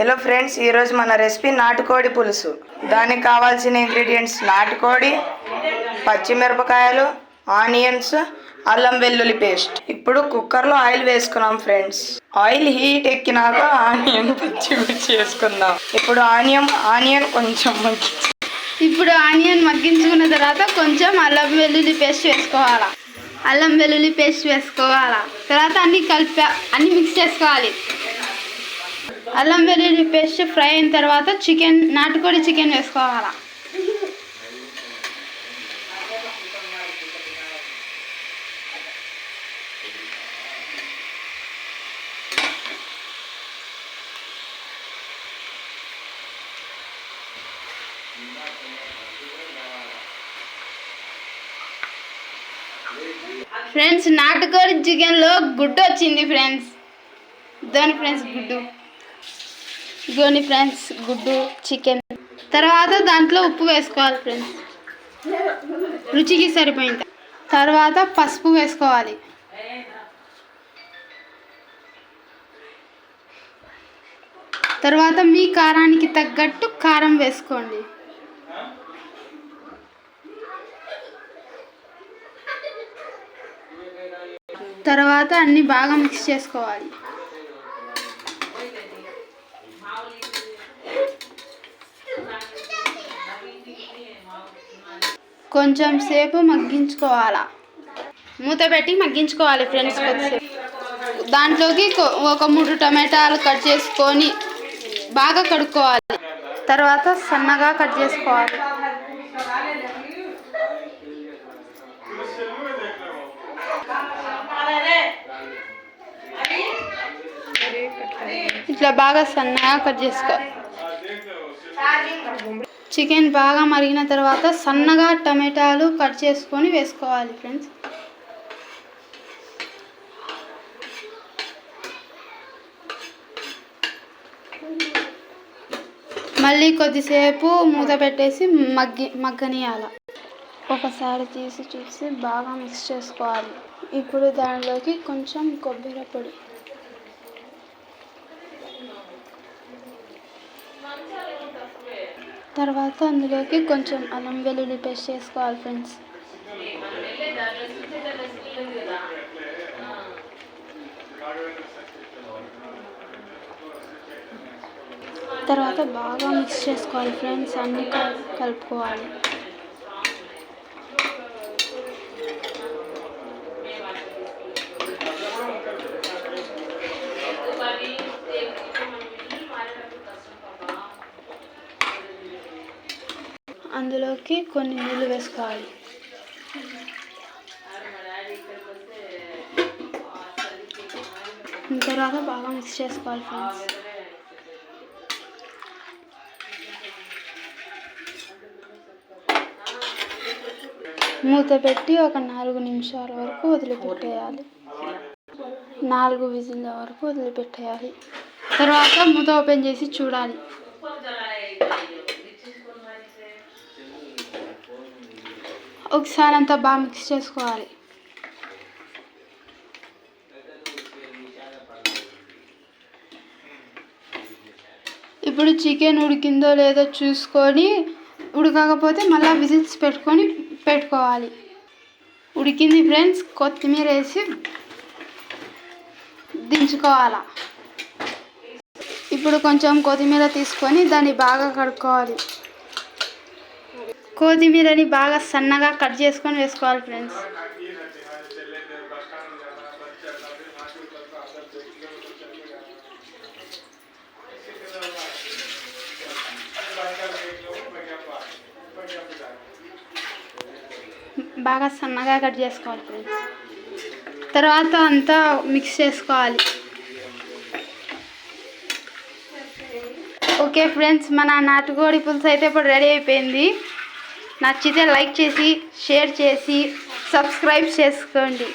Hello friends, ఈరోజు మన recipe నాటుకోడి పులుసు. దానికి కావాల్సిన ఇంగ్రీడియంట్స్: నాటుకోడి, పచ్చిమిరపకాయలు, ఆనియన్స్, అల్లం వెల్లుల్లి పేస్ట్. ఇప్పుడు కుక్కర్లో ఆయిల్ వేసుకున్నాం ఫ్రెండ్స్. ఆయిల్ హీట్ ఎక్కినాక ఆనియన్ పచ్చిమిర్చి వేసుకుందాం. ఇప్పుడు ఆనియన్ కొంచెం మగ్గించుకున్న తర్వాత కొంచెం అల్లం వెల్లుల్లి పేస్ట్ వేసుకోవాలా. తర్వాత అన్ని మిక్స్ చేసుకోవాలి. అల్లం వెల్లుల్లి పేస్ట్ ఫ్రై అయిన తర్వాత నాటుకోడి చికెన్ వేసుకోవాలా. ఫ్రెండ్స్, నాటుకోడి చికెన్లో గుడ్డు వచ్చింది ఫ్రెండ్స్. గుడ్డు చికెన్. తర్వాత దాంట్లో ఉప్పు వేసుకోవాలి ఫ్రెండ్స్, రుచికి సరిపోయింది. తర్వాత పసుపు వేసుకోవాలి. తర్వాత మీ కారానికి తగ్గట్టు కారం వేసుకోండి. తర్వాత అన్ని బాగా మిక్స్ చేసుకోవాలి. కొంచెం సేపు మగ్గించుకోవాలా. మూత పెట్టి మగ్గించుకోవాలి ఫ్రెండ్స్ కొద్దిసేపు. దాంట్లోకి ఒక 3 టమాటాలు కట్ చేసుకొని బాగా కడుక్కోవాలి. తర్వాత సన్నగా కట్ చేసుకోవాలి. ఇట్లా బాగా సన్నగా కట్ చేసుకోవాలి. చికెన్ బాగా మరిగిన తర్వాత సన్నగా టమాటాలు కట్ చేసుకొని వేసుకోవాలి ఫ్రెండ్స్. మళ్ళీ కొద్దిసేపు మూత పెట్టేసి మగ్గనియాల. ఒకసారి చూసి బాగా మిక్స్ చేసుకోవాలి. ఇప్పుడు దానిలోకి కొంచెం కొబ్బరి పొడి, తర్వాత అందులోకి కొంచెం అల్లం వెల్లుల్లి పేస్ట్ వేసుకోవాలి ఫ్రెండ్స్. తర్వాత బాగా మిక్స్ చేసుకోవాలి ఫ్రెండ్స్. అన్ని కలుపుకోవాలి. అందులోకి కొన్ని నీళ్ళు వేసుకోవాలి. తర్వాత బాగా మిక్స్ చేసుకోవాలి ఫ్రెండ్స్. మూత పెట్టి ఒక 4 నిమిషాల వరకు వదిలిపెట్టేయాలి. 4 విజిల్ల వరకు వదిలిపెట్టేయాలి. తర్వాత మూత ఓపెన్ చేసి చూడాలి. ఒకసారి అంతా బాగా మిక్స్ చేసుకోవాలి. ఇప్పుడు చికెన్ ఉడికిందో లేదో చూసుకొని, ఉడకకపోతే మళ్ళీ విజిల్స్ పెట్టుకోవాలి. ఉడికింది ఫ్రెండ్స్. కొత్తిమీర వేసి దించుకోవాలా. ఇప్పుడు కొంచెం కొత్తిమీర తీసుకొని దాన్ని బాగా కడుక్కోవాలి. కొత్తిమీరని బాగా సన్నగా కట్ చేసుకొని వేసుకోవాలి ఫ్రెండ్స్. బాగా సన్నగా కట్ చేసుకోవాలి ఫ్రెండ్స్. తర్వాత అంతా మిక్స్ చేసుకోవాలి. ఓకే ఫ్రెండ్స్, మన నాటుకోడి పులుసు అయితే ఇప్పుడు రెడీ అయిపోయింది. నచ్చితే లైక్ చేసి, షేర్ చేసి, సబ్స్క్రైబ్ చేసుకోండి.